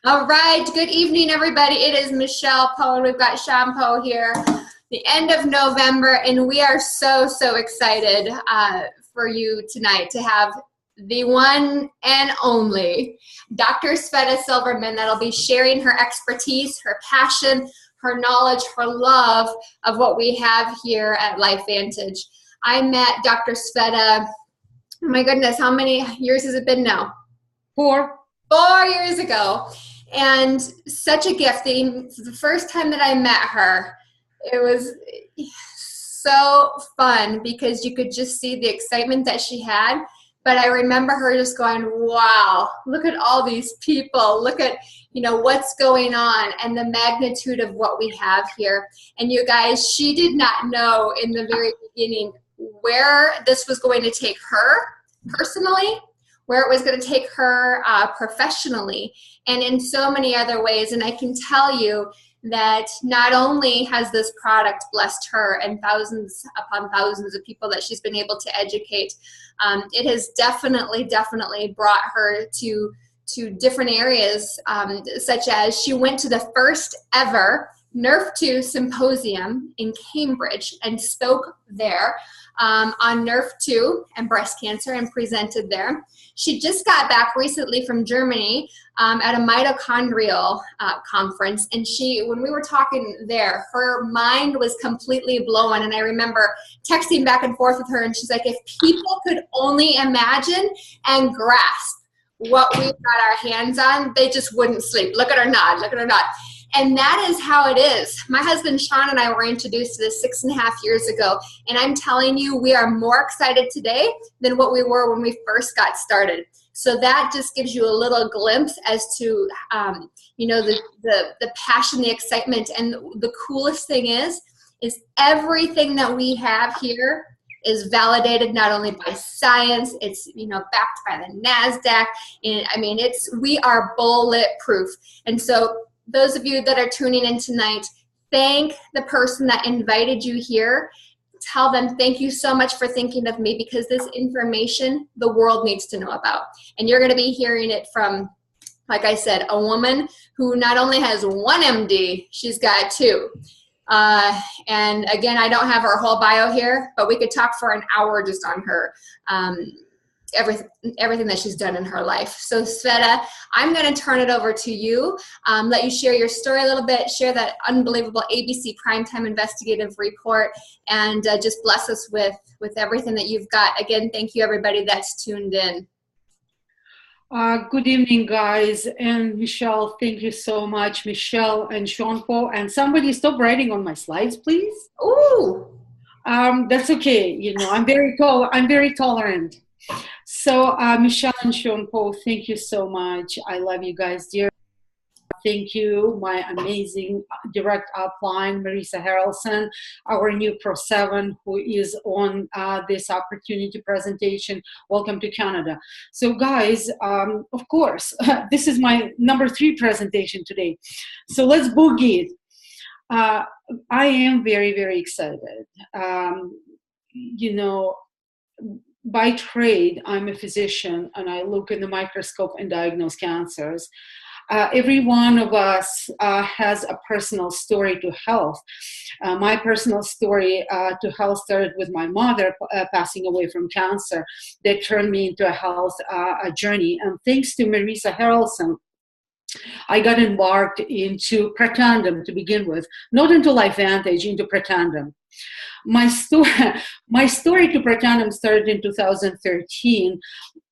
All right, good evening, everybody. It is Michelle Poe, and we've got Shawn Poe here. The end of November, and we are so excited for you tonight to have the one and only Dr. Sveta Silverman that'll be sharing her expertise, her passion, her knowledge, her love of what we have here at LifeVantage. I met Dr. Sveta, oh my goodness, how many years has it been now? 4 years ago. And such a gift. The first time that I met her, it was so fun because you could just see the excitement that she had. But I remember her just going, wow, look at all these people. Look at, what's going on and the magnitude of what we have here. And you guys, she did not know in the very beginning where this was going to take her personally, where it was going to take her professionally, and in so many other ways. And I can tell you that not only has this product blessed her and thousands upon thousands of people that she's been able to educate, it has definitely brought her to different areas, such as she went to the first ever Nrf2 symposium in Cambridge and spoke there on Nrf2 and breast cancer and presented there. She just got back recently from Germany at a mitochondrial conference, and when we were talking there, her mind was completely blown. And I remember texting back and forth with her, and she's like, if people could only imagine and grasp what we've got our hands on, they just wouldn't sleep. Look at her nod, look at her nod. And that is how it is. My husband, Shawn, and I were introduced to this 6.5 years ago. And I'm telling you, we are more excited today than what we were when we first got started. So that just gives you a little glimpse as to, the passion, the excitement. And the coolest thing is everything that we have here is validated not only by science, it's backed by the NASDAQ. And we are bulletproof. And so those of you that are tuning in tonight, thank the person that invited you here. Tell them thank you so much for thinking of me, because this information the world needs to know about. And you're going to be hearing it from, like I said, a woman who not only has one MD, she's got 2. And again, I don't have her whole bio here, but we could talk for an hour just on her, everything that she's done in her life. So Sveta, I'm going to turn it over to you, let you share your story a little bit, share that unbelievable ABC Primetime Investigative Report, and just bless us with everything that you've got. Again, thank you everybody that's tuned in. Good evening, guys. And Michelle, thank you so much. Michelle and Shawn Poe. And somebody stop writing on my slides, please. Ooh. That's okay. I'm very tolerant. So Michelle and Shawn Poe, thank you so much. I love you guys, dear. Thank you, my amazing direct upline, Marisa Harrelson, our new Pro 7, who is on this opportunity presentation. Welcome to Canada. So guys, of course, this is my number 3 presentation today. So let's boogie it. I am very excited. By trade, I'm a physician, and I look in the microscope and diagnose cancers. Every one of us has a personal story to health. My personal story to health started with my mother passing away from cancer. That turned me into a health journey. And thanks to Marisa Harrelson, I got embarked into Protandim to begin with, not into LifeVantage, into Protandim. My story to Protandim started in 2013,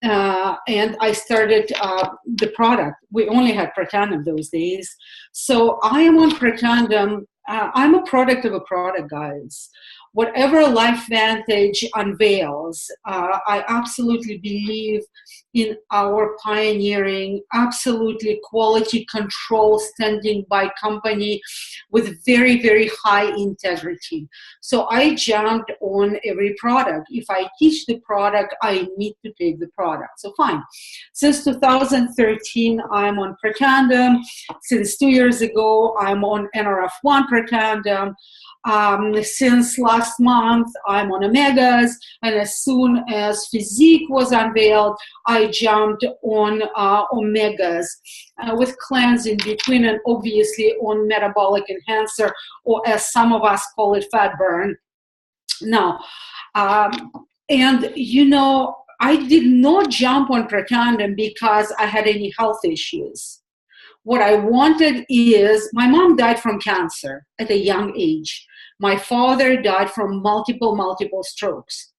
and I started the product. We only had Protandim those days. So I am on Protandim. I'm a product of a product, guys. Whatever LifeVantage unveils, I absolutely believe in our pioneering, absolutely quality control standing by company with very high integrity. So I jumped on every product. If I teach the product, I need to take the product. So fine. Since 2013, I'm on Protandim. Since 2 years ago, I'm on Nrf1 Protandim. Since last month, I'm on Omegas, and as soon as PhysIQ was unveiled, I jumped on Omegas with cleanse in between, and obviously on metabolic enhancer, or as some of us call it, fat burn. Now, and you know, I did not jump on Protandim because I had any health issues. What I wanted is, my mom died from cancer at a young age. My father died from multiple strokes.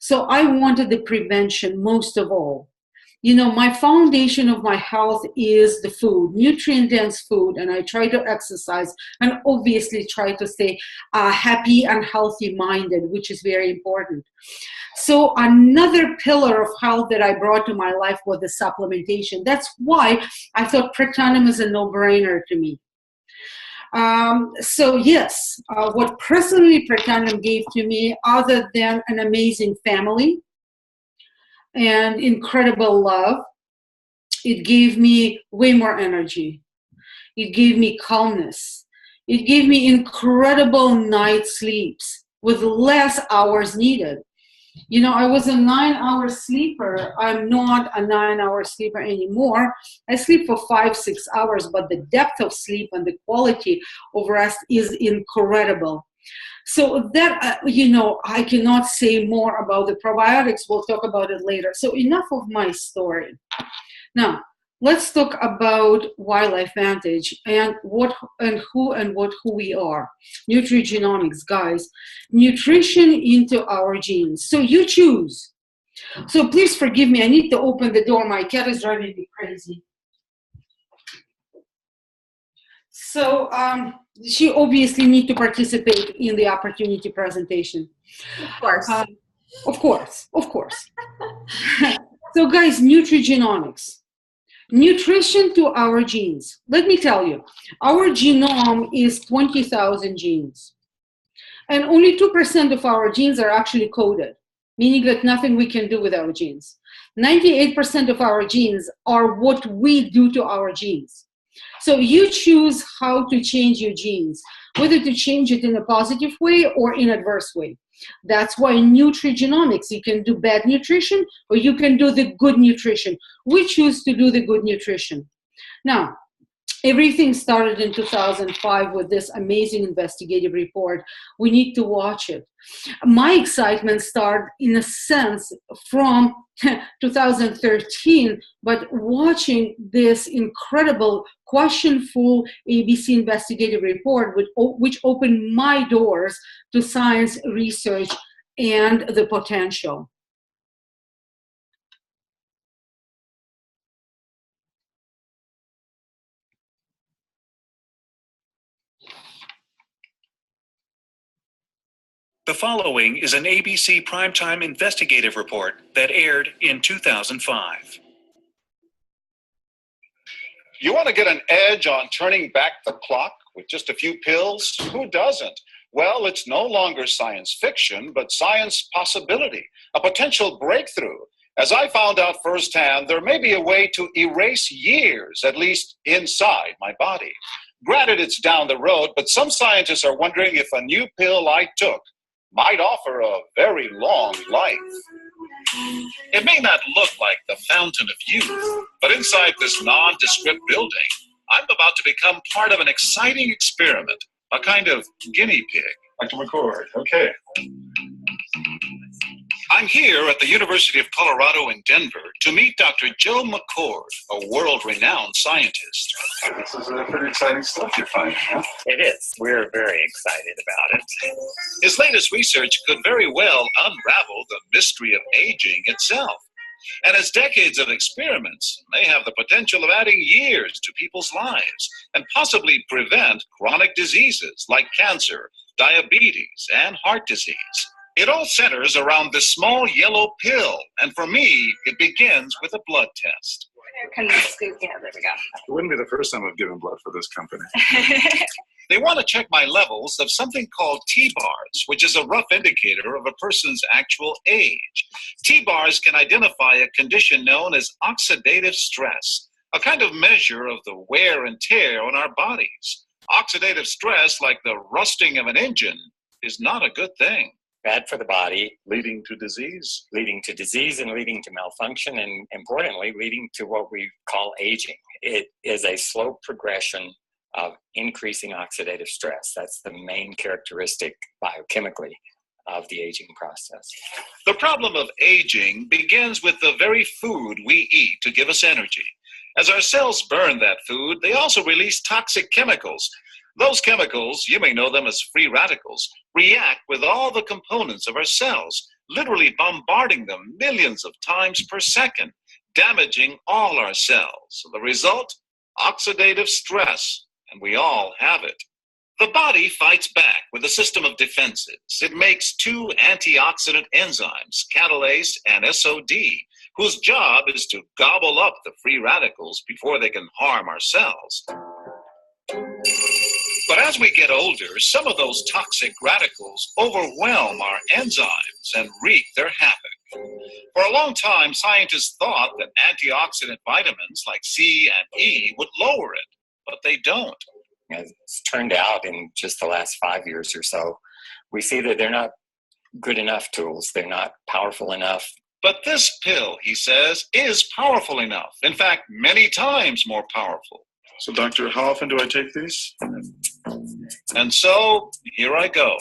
So I wanted the prevention most of all. You know, my foundation of my health is the food, nutrient-dense food, and I try to exercise and obviously try to stay happy and healthy-minded, which is very important. So another pillar of health that I brought to my life was the supplementation. That's why I thought Protandim is a no-brainer to me. So yes, what personally Protandim gave to me, other than an amazing family and incredible love, it gave me way more energy. It gave me calmness. It gave me incredible night sleeps with less hours needed. You know, I was a 9-hour sleeper. I'm not a 9-hour sleeper anymore. I sleep for 5-6 hours, but the depth of sleep and the quality of rest is incredible. So that, you know, I cannot say more about the probiotics. We'll talk about it later. So enough of my story. Now, let's talk about why LifeVantage and what and who we are. Nutrigenomics, guys. Nutrition into our genes. So you choose. So please forgive me. I need to open the door. My cat is driving me crazy. So she obviously needs to participate in the opportunity presentation. Of course. Of course. So guys, nutrigenomics. Nutrition to our genes. Let me tell you, our genome is 20,000 genes. And only 2% of our genes are actually coded, meaning that nothing we can do with our genes. 98% of our genes are what we do to our genes. So you choose how to change your genes, whether to change it in a positive way or in an adverse way. That's why nutrigenomics, you can do bad nutrition or you can do the good nutrition. We choose to do the good nutrition. Now, everything started in 2005 with this amazing investigative report. We need to watch it. My excitement started, in a sense, from 2013, but watching this incredible questionful ABC investigative report, which opened my doors to science research and the potential. The following is an ABC Primetime Investigative Report that aired in 2005. You want to get an edge on turning back the clock with just a few pills? Who doesn't? Well, it's no longer science fiction, but science possibility, a potential breakthrough. As I found out firsthand, there may be a way to erase years, at least inside my body. Granted, it's down the road, but some scientists are wondering if a new pill I took might offer a very long life. It may not look like the fountain of youth, but inside this nondescript building, I'm about to become part of an exciting experiment, a kind of guinea pig. Dr. McCord, okay. I'm here at the University of Colorado in Denver to meet Dr. Joe McCord, a world-renowned scientist. This is pretty exciting stuff you're finding, huh? It is. We're very excited about it. His latest research could very well unravel the mystery of aging itself. And his decades of experiments may have the potential of adding years to people's lives and possibly prevent chronic diseases like cancer, diabetes, and heart disease. It all centers around this small yellow pill, and for me, it begins with a blood test. Can we scoop? Yeah, there we go. It wouldn't be the first time I've given blood for this company. They want to check my levels of something called T-bars, which is a rough indicator of a person's actual age. T-bars can identify a condition known as oxidative stress, a kind of measure of the wear and tear on our bodies. Oxidative stress, like the rusting of an engine, is not a good thing. Bad for the body, Leading to disease. and leading to malfunction, and importantly, leading to what we call aging. It is a slow progression of increasing oxidative stress. That's the main characteristic biochemically of the aging process. The problem of aging begins with the very food we eat to give us energy. As our cells burn that food, they also release toxic chemicals. Those chemicals, you may know them as free radicals, react with all the components of our cells, literally bombarding them millions of times per second, damaging all our cells. The result? Oxidative stress, and we all have it. The body fights back with a system of defenses. It makes two antioxidant enzymes, catalase and SOD, whose job is to gobble up the free radicals before they can harm our cells. But as we get older, some of those toxic radicals overwhelm our enzymes and wreak their havoc. For a long time, scientists thought that antioxidant vitamins like C and E would lower it, but they don't. As it's turned out in just the last 5 years or so, we see that they're not good enough tools. They're not powerful enough. But this pill, he says, is powerful enough. In fact, many times more powerful. So, doctor, how often do I take these? And so, here I go.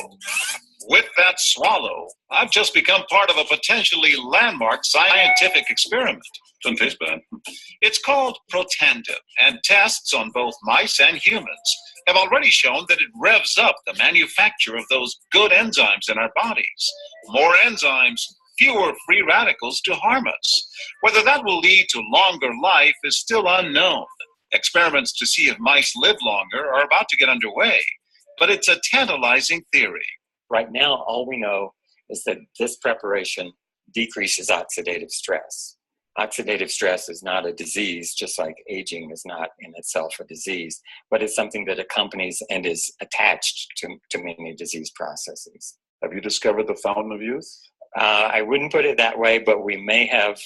With that swallow, I've just become part of a potentially landmark scientific experiment. Doesn't taste bad. It's called Protandim, and tests on both mice and humans have already shown that it revs up the manufacture of those good enzymes in our bodies. More enzymes, fewer free radicals to harm us. Whether that will lead to longer life is still unknown. Experiments to see if mice live longer are about to get underway, but it's a tantalizing theory. Right now, all we know is that this preparation decreases oxidative stress. Oxidative stress is not a disease, just like aging is not in itself a disease, but it's something that accompanies and is attached to many disease processes. Have you discovered the fountain of youth? I wouldn't put it that way, but we may have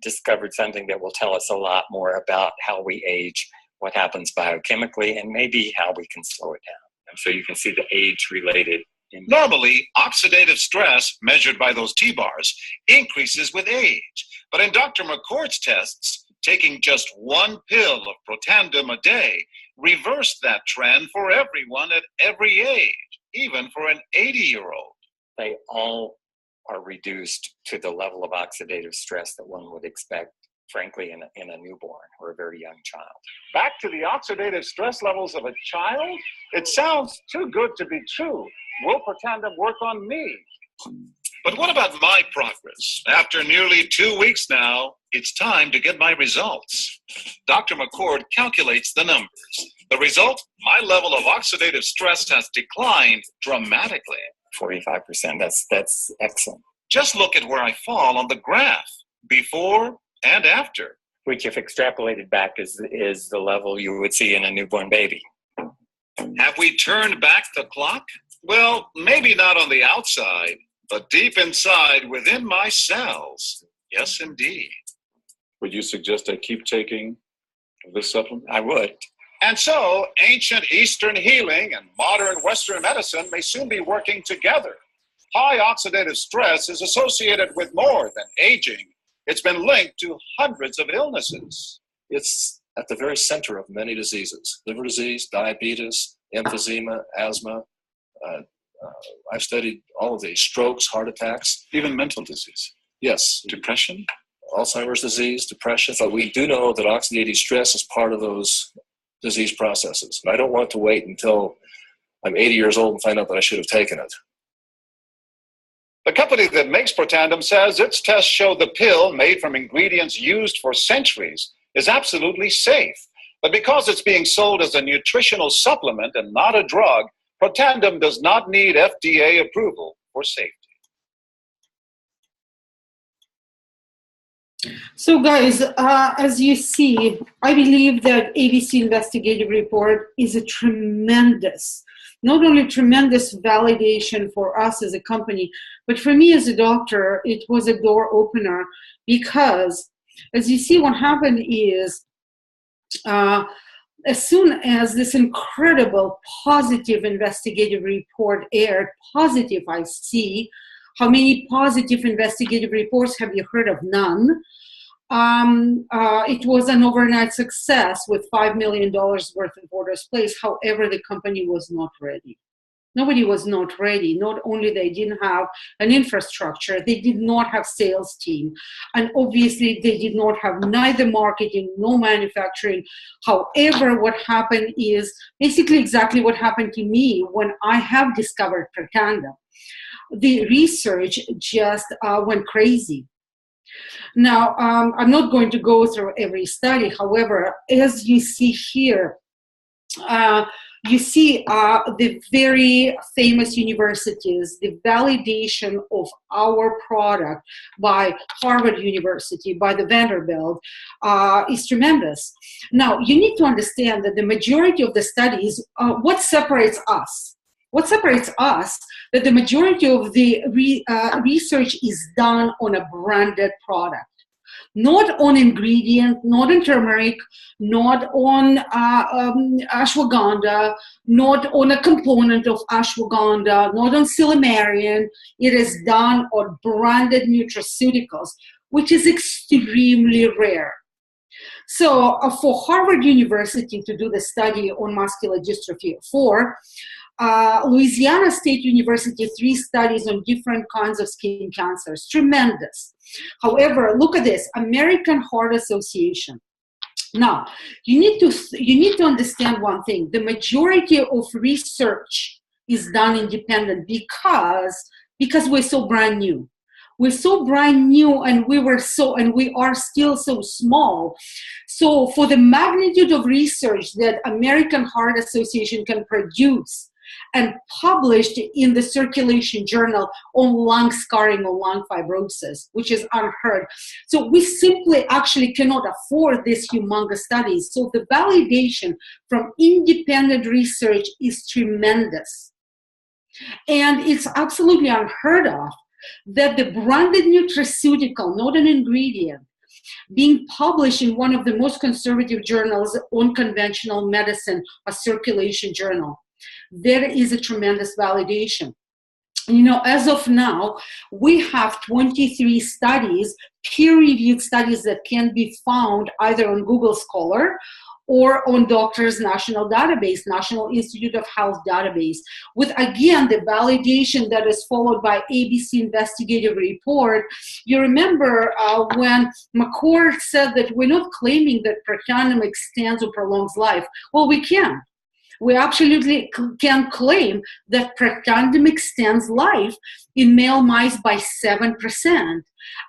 discovered something that will tell us a lot more about how we age, what happens biochemically, and maybe how we can slow it down. And so you can see the age-related. Normally, oxidative stress, measured by those T-bars, increases with age. But in Dr. McCord's tests, taking just one pill of Protandim a day reversed that trend for everyone at every age, even for an 80-year-old. They all are reduced to the level of oxidative stress that one would expect, frankly, in a newborn or a very young child. Back to the oxidative stress levels of a child? It sounds too good to be true. Will Protandim work on me? But what about my progress? After nearly 2 weeks now, it's time to get my results. Dr. McCord calculates the numbers. The result? My level of oxidative stress has declined dramatically. 45%, that's excellent. Just look at where I fall on the graph, before and after. Which, if extrapolated back, is the level you would see in a newborn baby. Have we turned back the clock? Well, maybe not on the outside, but deep inside within my cells. Yes, indeed. Would you suggest I keep taking this supplement? I would. And so, ancient Eastern healing and modern Western medicine may soon be working together. High oxidative stress is associated with more than aging. It's been linked to hundreds of illnesses. It's at the very center of many diseases: liver disease, diabetes, emphysema, asthma. I've studied all of these: strokes, heart attacks. Even mental disease. Yes. Depression? Alzheimer's disease, depression. But we do know that oxidative stress is part of those disease processes. And I don't want to wait until I'm 80 years old and find out that I should have taken it. The company that makes Protandim says its tests show the pill, made from ingredients used for centuries, is absolutely safe. But because it's being sold as a nutritional supplement and not a drug, Protandim does not need FDA approval for safety. So guys, as you see, I believe that ABC investigative report is a tremendous, not only tremendous validation for us as a company, but for me as a doctor, it was a door opener, because as you see, what happened is as soon as this incredible positive investigative report aired, positive, I see. How many positive investigative reports have you heard of? None. It was an overnight success with $5 million worth of orders placed. However, the company was not ready. Nobody was not ready. Not only they didn't have an infrastructure, they did not have sales team. And obviously they did not have neither marketing, no manufacturing. However, what happened is basically exactly what happened to me when I have discovered Protandim. The research just went crazy. Now, I'm not going to go through every study. However, as you see here, you see the very famous universities, the validation of our product by Harvard University, by the Vanderbilt, is tremendous. Now, you need to understand that the majority of the studies, what separates us? What separates us, that the majority of the research is done on a branded product. Not on ingredient, not on turmeric, not on ashwagandha, not on a component of ashwagandha, not on silverman. It is done on branded nutraceuticals, which is extremely rare. So for Harvard University to do the study on muscular dystrophy, for Louisiana State University, 3 studies on different kinds of skin cancers. Tremendous. However, look at this, American Heart Association. Now, you need to understand one thing. The majority of research is done independent because we're so brand new. We're so brand new, and we are still so small. So for the magnitude of research that American Heart Association can produce and published in the circulation journal on lung scarring or lung fibrosis, which is unheard. So we simply actually cannot afford these humongous studies. So the validation from independent research is tremendous. And it's absolutely unheard of that the branded nutraceutical, not an ingredient, being published in one of the most conservative journals on conventional medicine, a circulation journal. There is a tremendous validation. You know, as of now, we have 23 studies, peer-reviewed studies that can be found either on Google Scholar or on Doctors National Database, National Institute of Health Database, with, again, the validation that is followed by ABC investigative report. You remember when McCord said that we're not claiming that Protandim extends or prolongs life. Well, we can. We absolutely can claim that Protandim extends life in male mice by 7%.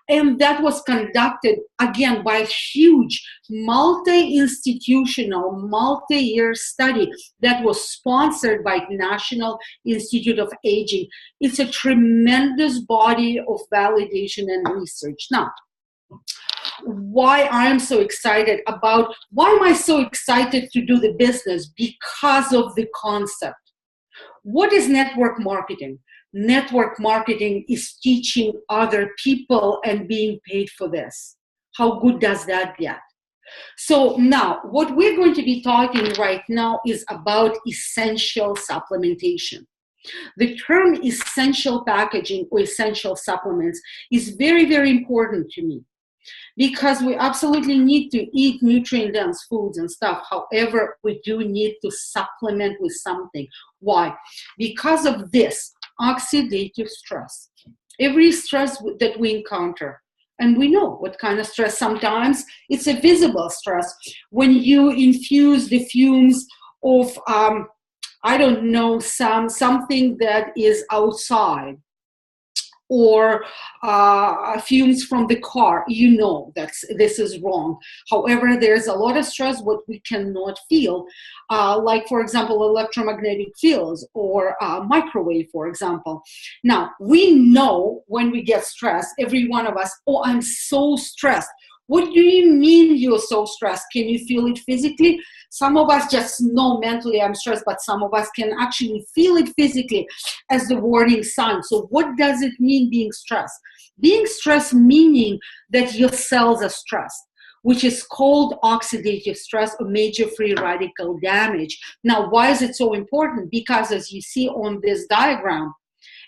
And that was conducted, again, by a huge multi-institutional, multi-year study that was sponsored by National Institute of Aging. It's a tremendous body of validation and research. Now, why am I so excited to do the business? Because of the concept. What is network marketing? Network marketing is teaching other people and being paid for this. How good does that get? So now, what we're going to be talking right now is about essential supplementation. The term essential packaging or essential supplements is very, very important to me, because we absolutely need to eat nutrient-dense foods and stuff. However, we do need to supplement with something. Why? Because of this oxidative stress. Every stress that we encounter, and we know what kind of stress. Sometimes it's a visible stress. When you infuse the fumes of, I don't know, something that is outside, or fumes from the car, you know that this is wrong. However, there's a lot of stress what we cannot feel, like, for example, electromagnetic fields or microwave, for example. Now, we know when we get stressed, every one of us, oh, I'm so stressed. What do you mean you're so stressed? Can you feel it physically? Some of us just know mentally I'm stressed, but some of us can actually feel it physically as the warning sign. So what does it mean being stressed? Being stressed meaning that your cells are stressed. which is called oxidative stress or major free radical damage. Now, why is it so important? Because as you see on this diagram,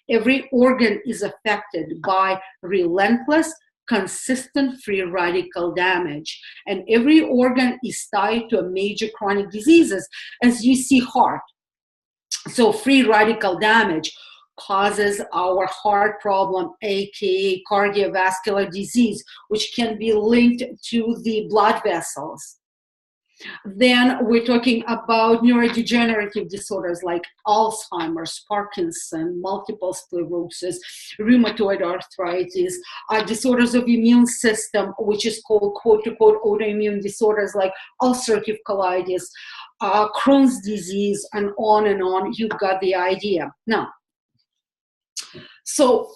every organ is affected by relentless, consistent free radical damage. And every organ is tied to a major chronic diseases, as you see heart. So free radical damage causes our heart problem, aka cardiovascular disease, which can be linked to the blood vessels. Then we're talking about neurodegenerative disorders like Alzheimer's, Parkinson, multiple sclerosis, rheumatoid arthritis, disorders of immune system, which is called quote-unquote autoimmune disorders like ulcerative colitis, Crohn's disease, and on and on. You've got the idea. Now, so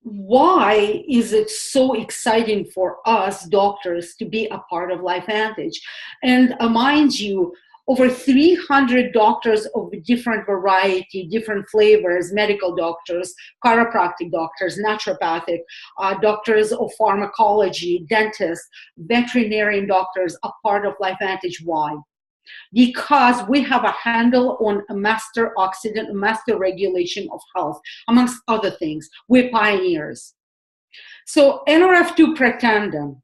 why is it so exciting for us doctors to be a part of LifeVantage? And mind you, over 300 doctors of different variety, different flavors, medical doctors, chiropractic doctors, naturopathic, doctors of pharmacology, dentists, veterinarian doctors are part of LifeVantage. Why? Because we have a handle on a master oxidant, master regulation of health, amongst other things. We're pioneers. So Nrf2 Protandim,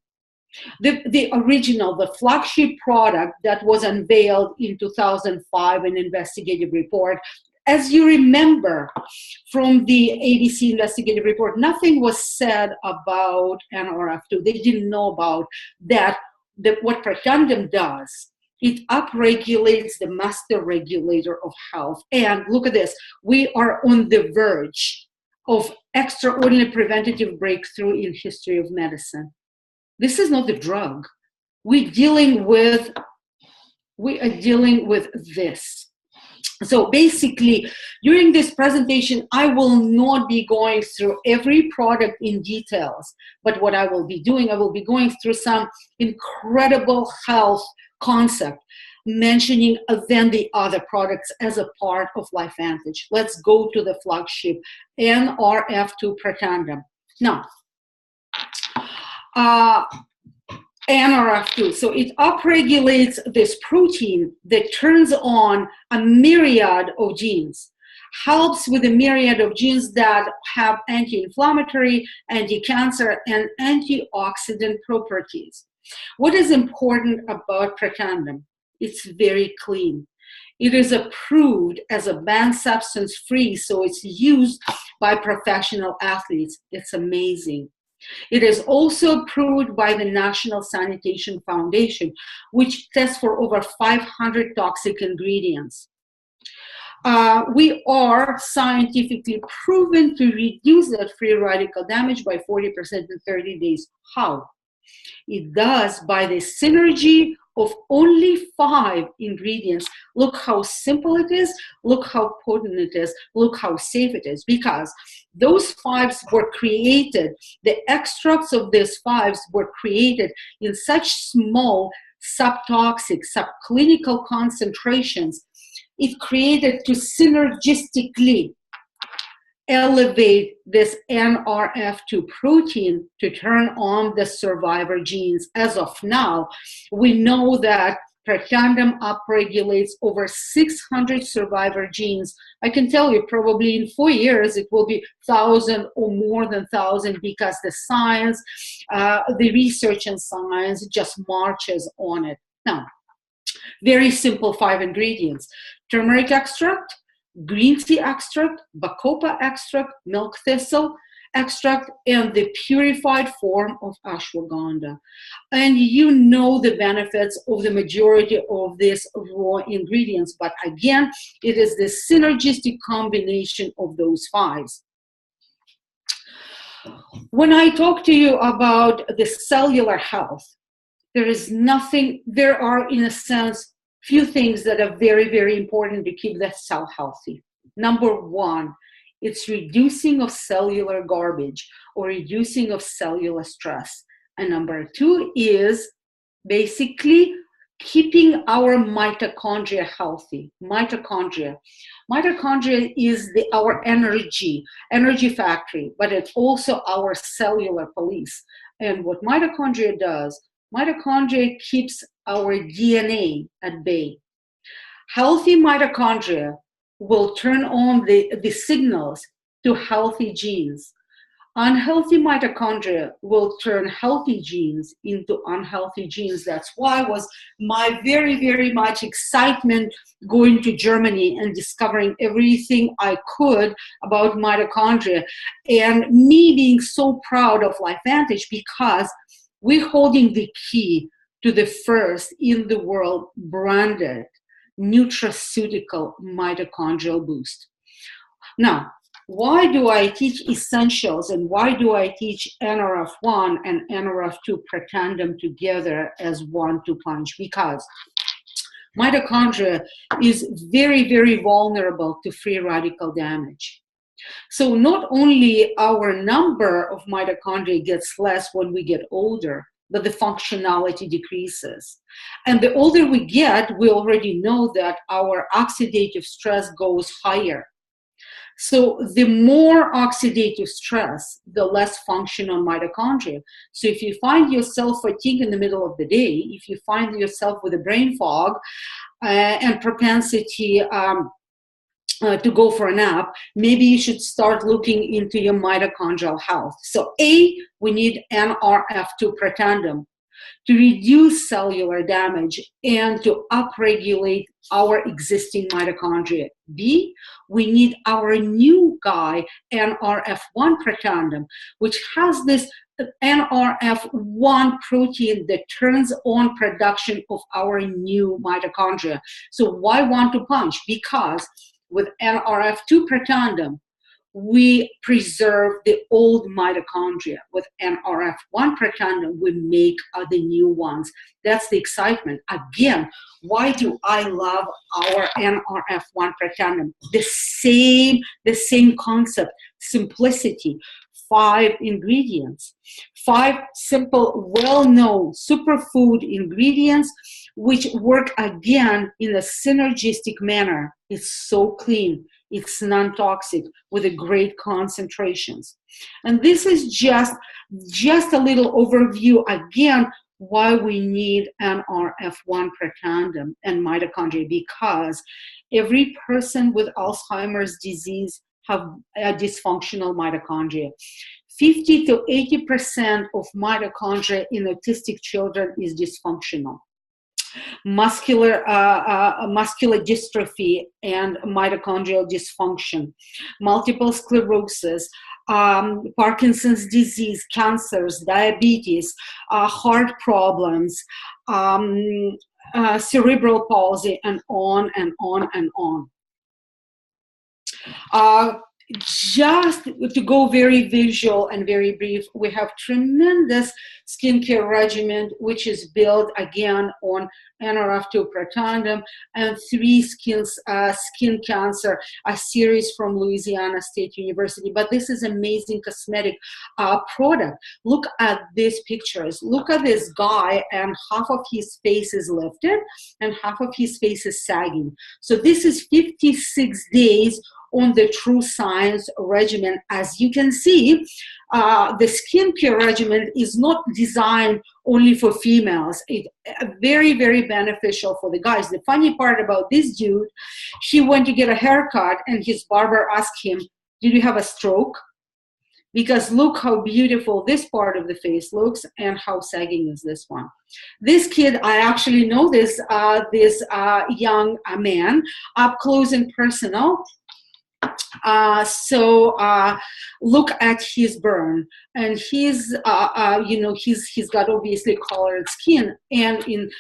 the original, the flagship product that was unveiled in 2005, an investigative report. As you remember from the ADC investigative report, nothing was said about Nrf2. They didn't know about that, what Protandim does. It upregulates the master regulator of health. And look at this, we are on the verge of extraordinary preventative breakthrough in history of medicine. This is not the drug. We are dealing with this. So basically, during this presentation, I will not be going through every product in details, but what I will be doing, I will be going through some incredible health concept, mentioning then the other products as a part of LifeVantage. Let's go to the flagship, Nrf2 Protandim. Now, Nrf2, so it upregulates this protein that turns on a myriad of genes, helps with a myriad of genes that have anti-inflammatory, anti-cancer, and antioxidant properties. What is important about Protandim? It's very clean. It is approved as a banned substance free, so it's used by professional athletes. It's amazing. It is also approved by the National Sanitation Foundation, which tests for over 500 toxic ingredients. We are scientifically proven to reduce that free radical damage by 40% in 30 days. How? It does by the synergy of only 5 ingredients. Look how simple it is, look how potent it is, look how safe it is, because those 5s were created, the extracts of these 5s were created in such small subtoxic, subclinical concentrations. It created to synergistically elevate this Nrf2 protein to turn on the survivor genes. As of now, we know that Protandim upregulates over 600 survivor genes. I can tell you probably in 4 years it will be 1,000 or more than 1,000, because the science, the research and science just marches on it. Now, very simple 5 ingredients: turmeric extract, green tea extract, bacopa extract, milk thistle extract, and the purified form of ashwagandha. And you know the benefits of the majority of these raw ingredients, but again, it is the synergistic combination of those 5s. When I talk to you about the cellular health, there are in a sense few things that are very, very important to keep the cell healthy. Number 1, it's reducing of cellular garbage or reducing of cellular stress. And number 2 is basically keeping our mitochondria healthy. Mitochondria is our energy factory, but it's also our cellular police. And what mitochondria does, Mitochondria keeps our DNA at bay. Healthy mitochondria will turn on the signals to healthy genes. Unhealthy mitochondria will turn healthy genes into unhealthy genes. That's why was my very, very much excitement going to Germany and discovering everything I could about mitochondria, and me being so proud of LifeVantage because we're holding the key to the first in the world branded nutraceutical mitochondrial boost. Now, why do I teach essentials and why do I teach Nrf1 and Nrf2 Protandim together as 1-2 punch? Because mitochondria is very, very vulnerable to free radical damage. So not only our number of mitochondria gets less when we get older, but the functionality decreases. And the older we get, we already know that our oxidative stress goes higher. So the more oxidative stress, the less function on mitochondria. So if you find yourself fatigued in the middle of the day, if you find yourself with a brain fog and propensity to go for a nap, maybe you should start looking into your mitochondrial health. So A, we need Nrf2 Protandim to reduce cellular damage and to upregulate our existing mitochondria. B, we need our new guy, Nrf1 Protandim, which has this Nrf1 protein that turns on production of our new mitochondria. So why 1-2 punch? Because with Nrf2 Protandim, we preserve the old mitochondria. With Nrf1 Protandim, we make the new ones. That's the excitement. Again, why do I love our Nrf1 Protandim? The same concept, simplicity. 5 ingredients, 5 simple, well-known superfood ingredients which work again in a synergistic manner. It's so clean, it's non-toxic with a great concentrations. And this is just a little overview again why we need an Nrf1 Protandim and mitochondria, because every person with Alzheimer's disease have a dysfunctional mitochondria. 50 to 80% of mitochondria in autistic children is dysfunctional. Muscular dystrophy and mitochondrial dysfunction, multiple sclerosis, Parkinson's disease, cancers, diabetes, heart problems, cerebral palsy, and on and on and on. Just to go very visual and very brief, we have tremendous skincare regimen, which is built again on Nrf2 Protandim and 3 skin cancer, a series from Louisiana State University. But this is amazing cosmetic product. Look at these pictures. Look at this guy, and half of his face is lifted and half of his face is sagging. So this is 56 days on the True Science regimen. As you can see, the skincare regimen is not designed only for females. It's very, very beneficial for the guys. The funny part about this dude, he went to get a haircut and his barber asked him, "Did you have a stroke?" Because look how beautiful this part of the face looks and how sagging is this one. This kid, I actually know this young man up close and personal. Look at his burn, and he's got obviously colored skin, and in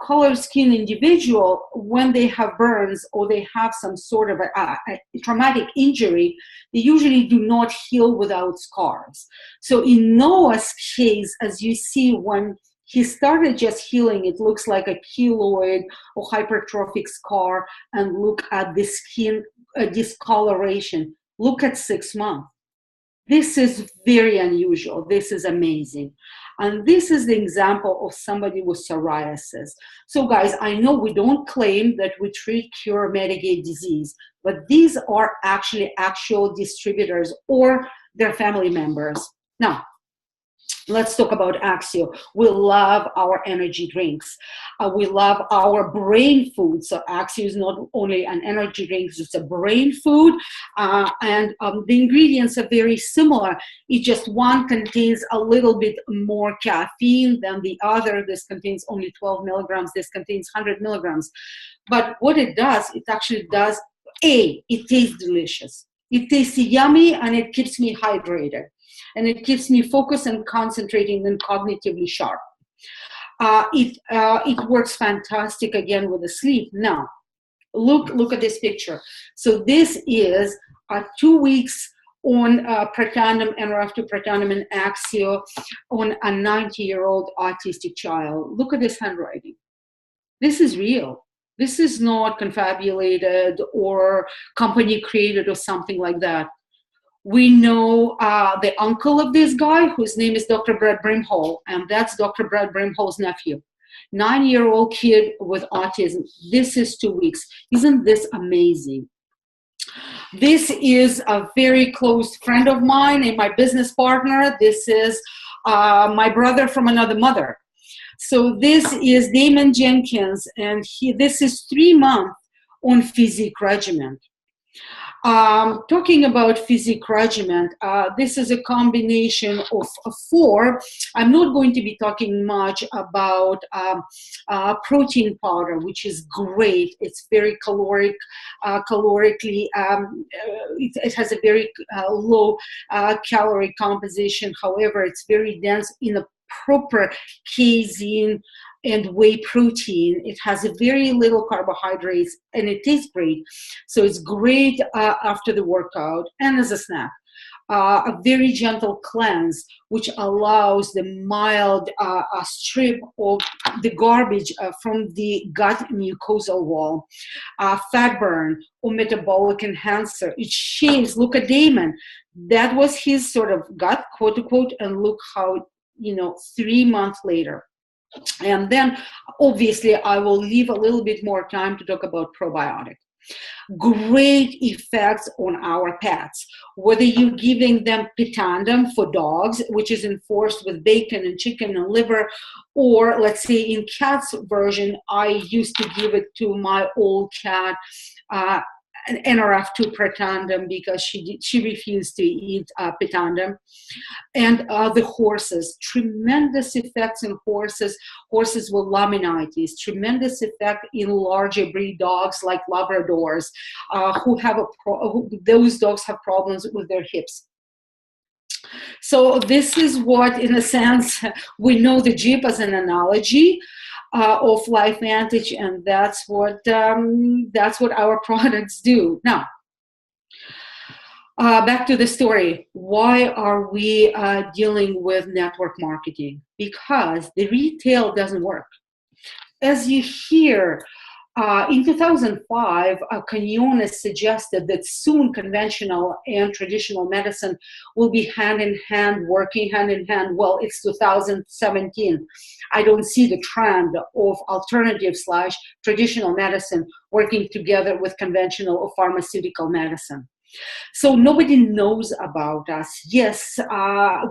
colored skin individual, when they have burns or they have some sort of a traumatic injury, they usually do not heal without scars. So in Noah's case, as you see, when he started just healing, it looks like a keloid or hypertrophic scar, and look at the skin discoloration. Look at 6 months. This is very unusual. This is amazing. And this is the example of somebody with psoriasis. So guys, I know we don't claim that we treat, cure, mitigate disease, but these are actually actual distributors or their family members. Now, Let's talk about Axio. We love our energy drinks. We love our brain food. So Axio is not only an energy drink, it's a brain food. And the ingredients are very similar. It just one contains a little bit more caffeine than the other. This contains only 12 milligrams. This contains 100 milligrams. But what it does, it actually does, it tastes delicious. It tastes yummy and it keeps me hydrated. And it keeps me focused and concentrating and cognitively sharp. It works fantastic again with the sleep. Now, look at this picture. So this is 2 weeks on Protandim Nrf2, Protandim and Axio on a 90-year-old autistic child. Look at this handwriting. This is real. This is not confabulated or company created or something like that. We know the uncle of this guy, whose name is Dr. Brad Brimhall, and that's Dr. Brad Brimhall's nephew. 9-year-old kid with autism. This is 2 weeks. Isn't this amazing? This is a very close friend of mine and my business partner. This is my brother from another mother. So this is Damon Jenkins, and this is 3 months on PhysIQ regimen. Talking about PhysIQ regimen, this is a combination of 4. I'm not going to be talking much about protein powder, which is great. It's very calorically, it has a very low calorie composition. However, it's very dense in a proper casein and whey protein. It has a very little carbohydrates and it tastes great. So it's great after the workout and as a snack. A very gentle cleanse, which allows the mild strip of the garbage from the gut mucosal wall. Fat burn or metabolic enhancer. It shaves. Look at Damon. That was his sort of gut, quote unquote, and look how, 3 months later. And then, obviously, I will leave a little bit more time to talk about probiotic. Great effects on our pets. Whether you're giving them Protandim for dogs, which is enforced with bacon and chicken and liver, or let's say in cat's version, I used to give it to my old cat, an Nrf2 Protandim, because she refused to eat Protandim. And the horses, tremendous effects in horses with laminitis, tremendous effect in larger breed dogs like Labradors, who have those dogs have problems with their hips. So this is what, in a sense, we know the Jeep as an analogy of LifeVantage, and that's what our products do. Now, back to the story. Why are we dealing with network marketing? Because the retail doesn't work. As you hear, in 2005, Canyonis suggested that soon conventional and traditional medicine will be hand in hand, working hand in hand. Well, it's 2017. I don't see the trend of alternative / traditional medicine working together with conventional or pharmaceutical medicine. So nobody knows about us. Yes,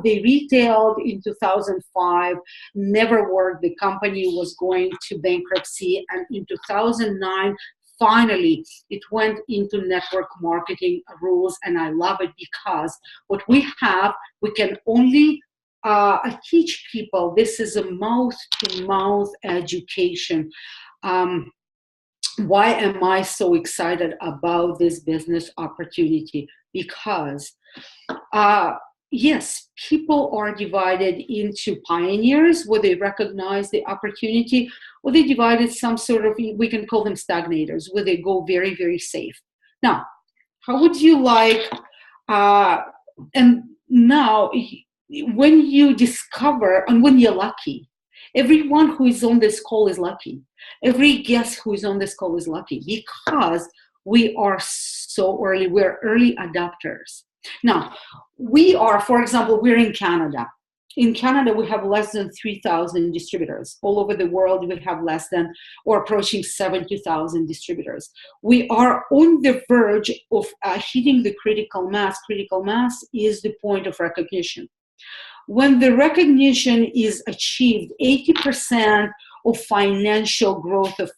they retailed in 2005, never worked. The company was going to bankruptcy. And in 2009, finally, it went into network marketing rules. And I love it because what we have, we can only teach people. This is a mouth-to-mouth education. Why am I so excited about this business opportunity? Because, yes, people are divided into pioneers where they recognize the opportunity, or they divided some sort of, we can call them stagnators, where they go very, very safe. Now, how would you like, and now, when you discover, and when you're lucky, everyone who is on this call is lucky. Every guest who is on this call is lucky because we are so early. We're early adopters. Now, we are, for example, we're in Canada. In Canada, we have less than 3,000 distributors. All over the world, we have less than or approaching 70,000 distributors. We are on the verge of hitting the critical mass. Critical mass is the point of recognition. When the recognition is achieved, 80% of financial growth, of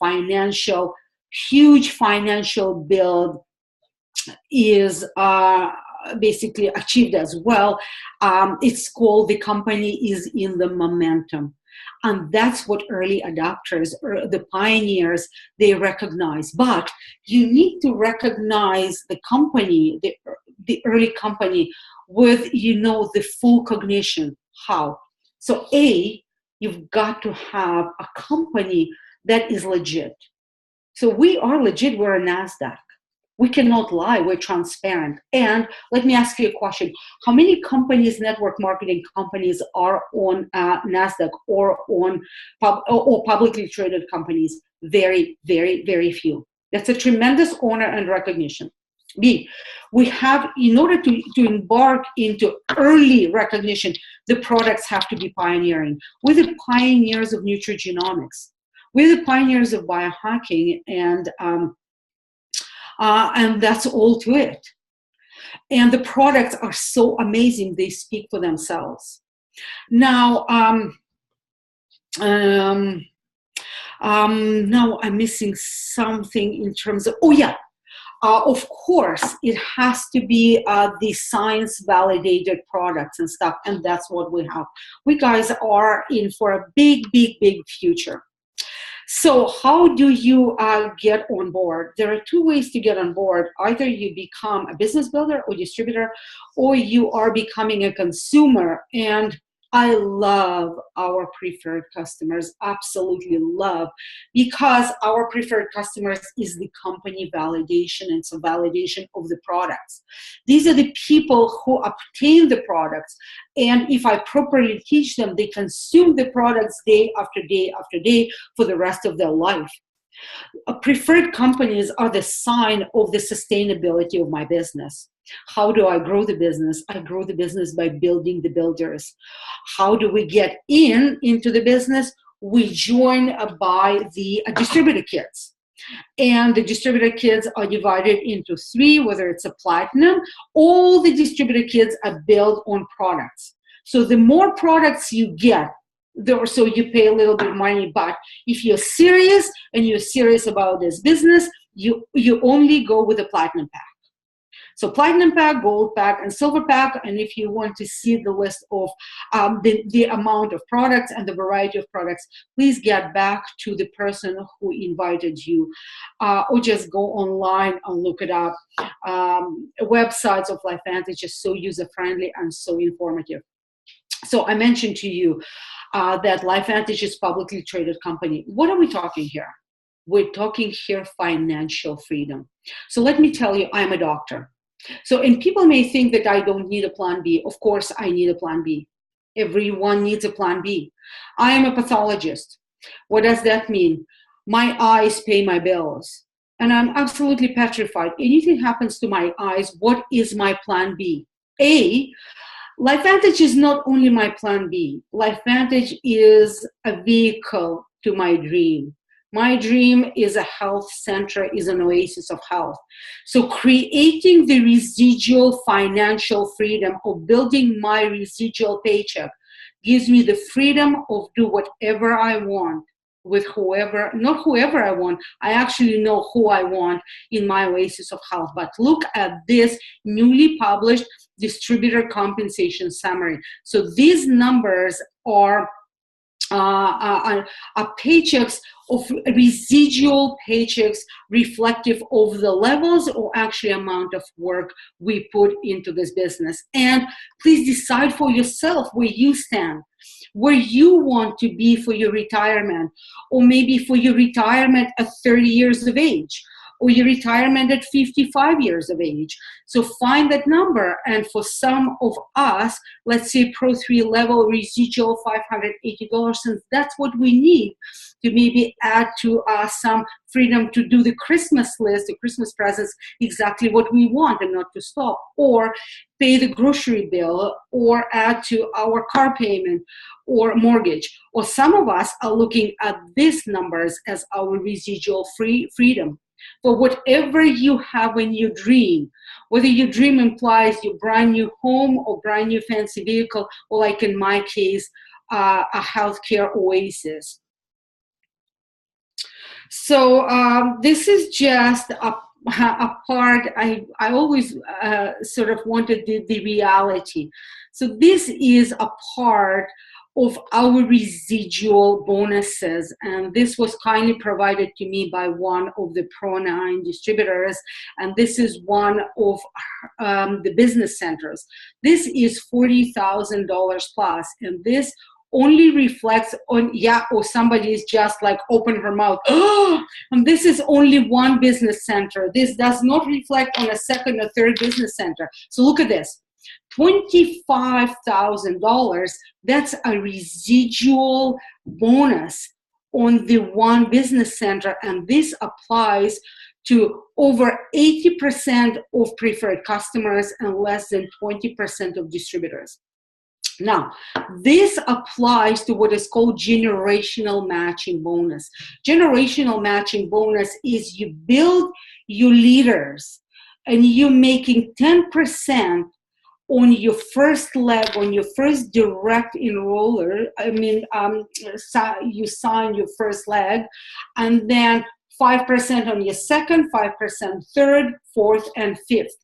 huge financial build is basically achieved as well. It's called, the company is in the momentum. And that's what early adopters, or the pioneers, they recognize. But you need to recognize the company, the early company, with, the full cognition. How? So you've got to have a company that is legit. So we are legit, we're a NASDAQ. We cannot lie, we're transparent. And let me ask you a question. How many companies, network marketing companies, are on NASDAQ or on or publicly traded companies? Very, very, very few. That's a tremendous honor and recognition. B, we have, in order to embark into early recognition, the products have to be pioneering. We're the pioneers of nutrigenomics. We're the pioneers of biohacking, and that's all to it. And the products are so amazing, they speak for themselves. Now, now I'm missing something in terms of, of course, it has to be the science-validated products and stuff, and that's what we have. We guys are in for a big, big, big future. So how do you get on board? There are two ways to get on board. Either you become a business builder or distributor, or you are becoming a consumer. And I love our preferred customers, absolutely love, because our preferred customers is the company validation, and it's a validation of the products. These are the people who obtain the products, and if I properly teach them, they consume the products day after day after day for the rest of their life. Preferred companies are the sign of the sustainability of my business. How do I grow the business? I grow the business by building the builders. How do we get into the business? We join by the distributor kits. And the distributor kits are divided into 3, whether it's a platinum. All the distributor kits are built on products. So the more products you get, so you pay a little bit of money, but if you're serious and you're serious about this business, you only go with a platinum pack. So platinum pack, gold pack, and silver pack. And if you want to see the list of the amount of products and the variety of products, please get back to the person who invited you, or just go online and look it up. Websites of LifeVantage is so user-friendly and so informative. So I mentioned to you that LifeVantage is a publicly traded company. What are we talking here? We're talking here financial freedom. So let me tell you, I'm a doctor. So, and people may think that I don't need a plan B. Of course, I need a plan B. Everyone needs a plan B. I am a pathologist. What does that mean? My eyes pay my bills. And I'm absolutely petrified. Anything happens to my eyes, what is my plan B? LifeVantage is not only my plan B. LifeVantage is a vehicle to my dream. My dream is a health center, is an oasis of health. So creating the residual financial freedom of building my residual paycheck gives me the freedom of do whatever I want with whoever, not whoever I want. I actually know who I want in my oasis of health. But look at this newly published distributor compensation summary. So these numbers are paychecks of residual paychecks reflective of the levels or actually amount of work we put into this business. And please decide for yourself where you stand, where you want to be for your retirement, or maybe for your retirement at 30 years of age, or your retirement at 55 years of age. So find that number. And for some of us, let's say Pro 3 level residual $580, since that's what we need to maybe add to some freedom to do the Christmas list, the Christmas presents, exactly what we want and not to stop, or pay the grocery bill, or add to our car payment or mortgage. Or some of us are looking at these numbers as our residual freedom. For whatever you have in your dream, Whether your dream implies your brand new home or brand new fancy vehicle, or like in my case, a healthcare oasis. So this is just a part. I always sort of wanted the reality. So this is a part of our residual bonuses, and this was kindly provided to me by one of the Pro9 distributors, and this is one of the business centers. This is $40,000 plus, and this only reflects on, or somebody is just like open her mouth, and this is only one business center. This does not reflect on a second or third business center. So look at this. $25,000, that's a residual bonus on the one business center, and this applies to over 80% of preferred customers and less than 20% of distributors. Now, this applies to what is called generational matching bonus. Generational matching bonus is you build your leaders and you're making 10% on your first leg, on your first direct enroller. You sign your first leg, and then 5% on your second, 5% third, fourth, and fifth.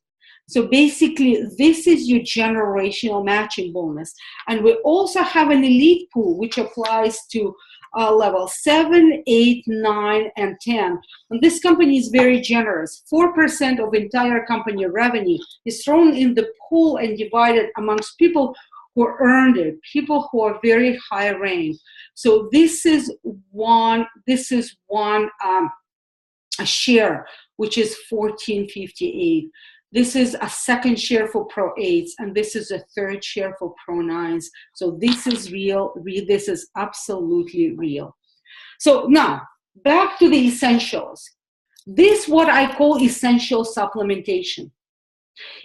So basically, this is your generational matching bonus. And we also have an elite pool, which applies to level 7, 8, 9, and 10. And this company is very generous. 4% of entire company revenue is thrown in the pool and divided amongst people who earned it, people who are very high rank. So this is one a share, which is $14.58. This is a second share for Pro 8s, and this is a third share for Pro 9s. So this is real. This is absolutely real. So now, back to the essentials. This what I call essential supplementation.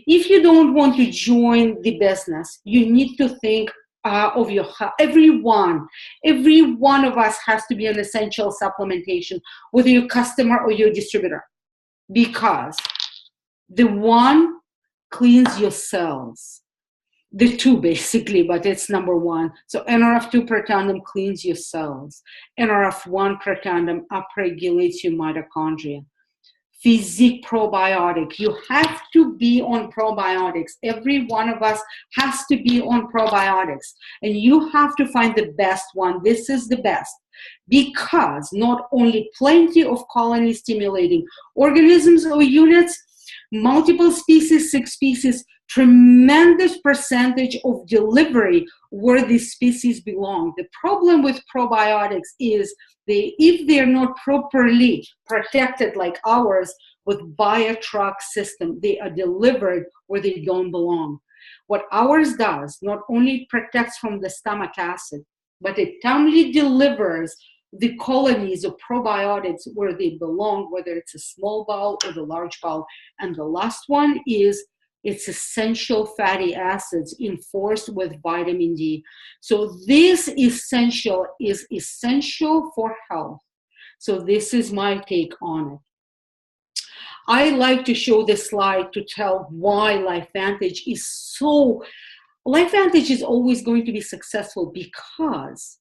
If you don't want to join the business, you need to think of your health. Every one of us has to be an essential supplementation, whether you're a customer or you're a distributor, because the one cleans your cells. The two basically, but it's number one. So Nrf2 Protandim cleans your cells. Nrf1 Protandim upregulates your mitochondria. PhysIQ Probiotic. You have to be on probiotics. Every one of us has to be on probiotics. And you have to find the best one. This is the best. Because not only plenty of colony stimulating organisms or units, multiple species, 6 species, tremendous percentage of delivery where these species belong. The problem with probiotics is if they're not properly protected like ours with BioTruck system, they are delivered where they don't belong. What ours does, not only protects from the stomach acid, but it timely delivers the colonies of probiotics where they belong, whether it's a small bowel or the large bowel. And the last one is its essential fatty acids enforced with vitamin D. So this essential is essential for health. So this is my take on it. I like to show this slide to tell why LifeVantage is so, LifeVantage is always going to be successful because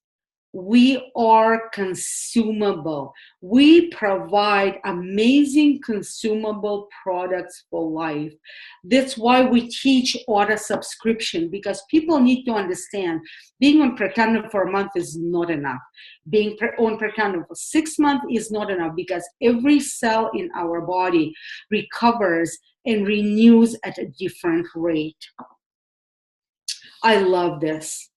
we are consumable. We provide amazing consumable products for life. That's why we teach auto subscription, because people need to understand being on Protandim for a month is not enough. Being on Protandim for 6 months is not enough, because every cell in our body recovers and renews at a different rate. I love this.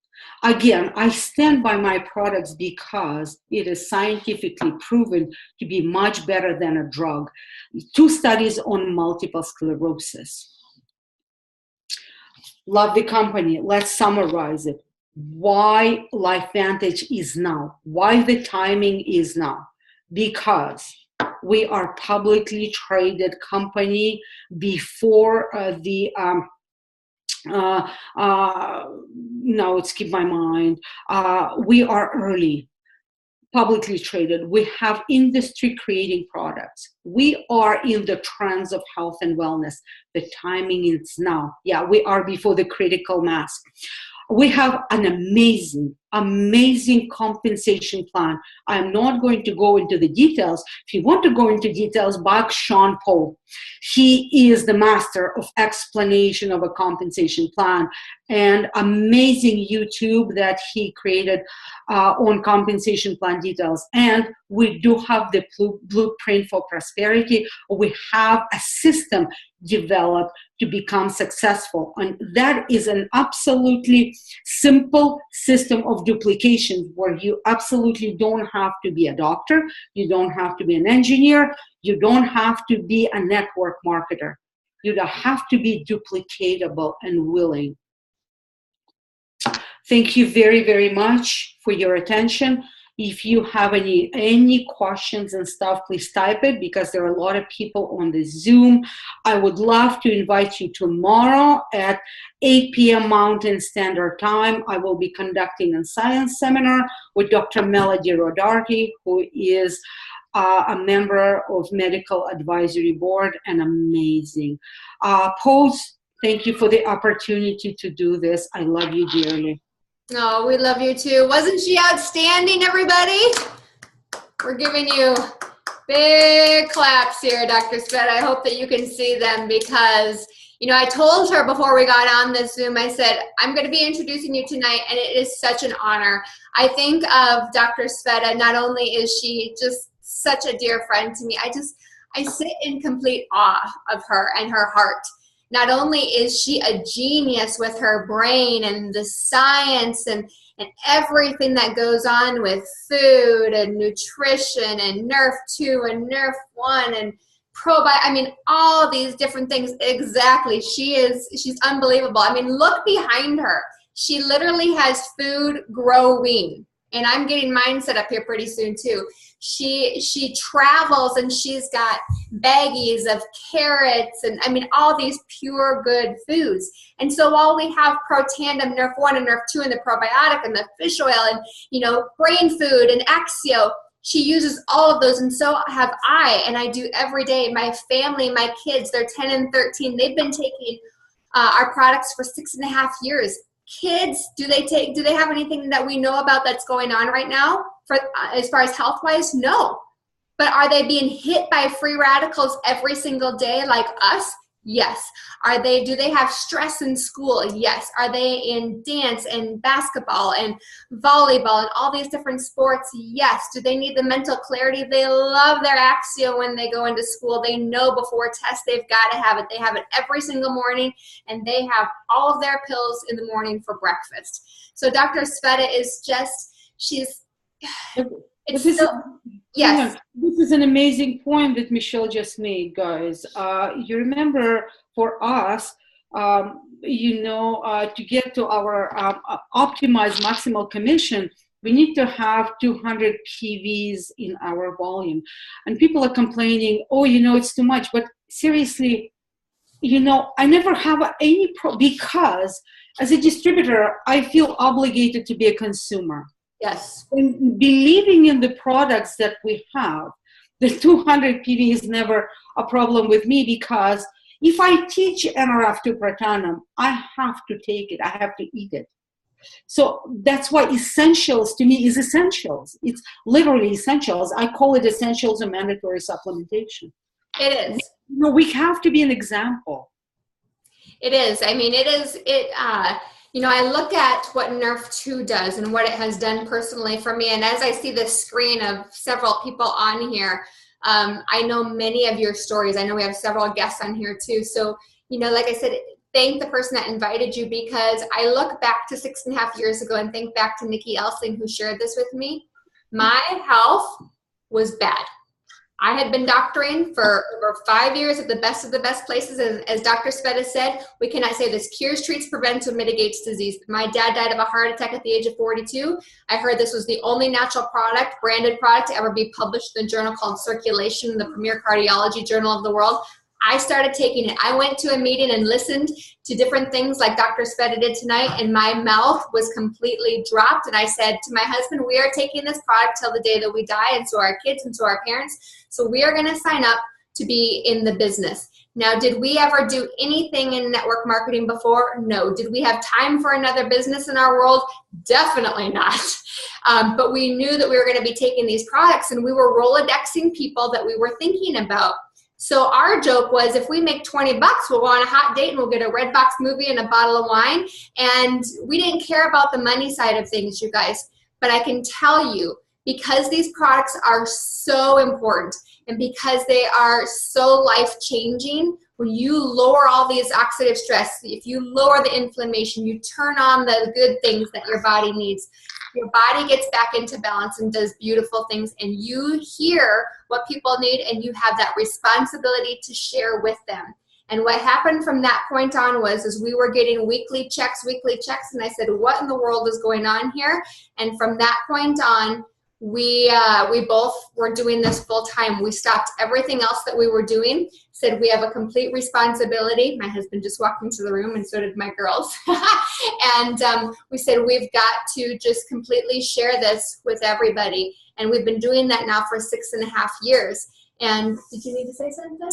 Again, I stand by my products because it is scientifically proven to be much better than a drug. 2 studies on multiple sclerosis. Love the company. Let's summarize it. Why LifeVantage is now. Why the timing is now. Because we are publicly traded company before now it's keep my mind. We are early. publicly traded. We have industry creating products. We are in the trends of health and wellness. The timing is now. Yeah, we are before the critical mass. We have an amazing compensation plan. I'm not going to go into the details. If you want to go into details, box Shawn Poe. He is the master of explanation of a compensation plan, and amazing YouTube that he created on compensation plan details. And we do have the blueprint for prosperity. We have a system developed to become successful. And that is an absolutely simple system of duplication where you absolutely don't have to be a doctor, you don't have to be an engineer, you don't have to be a network marketer. You don't have to be duplicatable and willing. Thank you very, very much for your attention. If you have any questions and stuff, please type it, because there are a lot of people on the Zoom. I would love to invite you tomorrow at 8 p.m. Mountain Standard Time. I will be conducting a science seminar with Dr. Melody Rodarty, who is a member of Medical Advisory Board and amazing. Pose, thank you for the opportunity to do this. I love you dearly. Oh, we love you too. Wasn't she outstanding, everybody? We're giving you big claps here, Dr. Sveta. I hope that you can see them, because, you know, I told her before we got on this Zoom, I said, I'm going to be introducing you tonight, and it is such an honor. I think of Dr. Sveta, not only is she just such a dear friend to me, I sit in complete awe of her and her heart. Not only is she a genius with her brain and the science and everything that goes on with food and nutrition and Nrf2 and Nrf1 and probiotics, I mean, all these different things. Exactly. She's unbelievable. I mean, look behind her. She literally has food growing. And I'm getting mine set up here pretty soon too. She travels, and she's got baggies of carrots and, I mean, all these pure good foods. And so while we have Protandim Nrf1 and Nrf2 and the probiotic and the fish oil and, you know, brain food and Axio, she uses all of those, and so have I, and I do every day. My family, my kids, they're 10 and 13. They've been taking our products for 6.5 years. Kids, do they have anything that we know about that's going on right now for as far as health-wise? No. But are they being hit by free radicals every single day like us? Yes. Do they have stress in school? Yes. Are they in dance and basketball and volleyball and all these different sports? Yes. Do they need the mental clarity? They love their Axio when they go into school. They know before tests they've got to have it. They have it every single morning, and they have all of their pills in the morning for breakfast. So Dr. Sveta is just, yes. This is an amazing point that Michelle just made, guys. You remember, for us, to get to our optimized maximal commission, we need to have 200 PVs in our volume. And people are complaining, oh, it's too much. But seriously, I never have any because as a distributor, I feel obligated to be a consumer. Yes. And believing in the products that we have, the 200 PV is never a problem with me, because if I teach Nrf2 Protandim, I have to take it. I have to eat it. So that's why essentials to me is essentials. It's literally essentials. I call it essentials or mandatory supplementation. It is. We have to be an example. It is. I mean, I look at what Nrf2 does and what it has done personally for me. And as I see the screen of several people on here, I know many of your stories. I know we have several guests on here too. So, like I said, thank the person that invited you, because I look back to 6.5 years ago and think back to Nikki Elsing, who shared this with me. My health was bad. I had been doctoring for over 5 years at the best places. As Dr. Sveta said, we cannot say this cures, treats, prevents, or mitigates disease. My dad died of a heart attack at the age of 42. I heard this was the only natural product, branded product, to ever be published in a journal called Circulation, the premier cardiology journal of the world. I started taking it. I went to a meeting and listened to different things like Dr. Sveta did tonight, and my mouth was completely dropped. And I said to my husband, we are taking this product till the day that we die, and so our kids and so our parents. So we are going to sign up to be in the business. Now, did we ever do anything in network marketing before? No. Did we have time for another business in our world? Definitely not. But we knew that we were going to be taking these products, and we were Rolodexing people that we were thinking about. So our joke was, if we make $20, we'll go on a hot date and we'll get a red box movie and a bottle of wine. And we didn't care about the money side of things, you guys. But I can tell you, because these products are so important and because they are so life-changing, when you lower all these oxidative stress, if you lower the inflammation, you turn on the good things that your body needs, your body gets back into balance and does beautiful things, and you hear what people need, and you have that responsibility to share with them. And what happened from that point on was we were getting weekly checks, and I said, what in the world is going on here? And from that point on, we both were doing this full time. We stopped everything else that we were doing, said we have a complete responsibility. My husband just walked into the room, and so did my girls. And we said, we've got to just completely share this with everybody. And we've been doing that now for 6.5 years. And did you need to say something?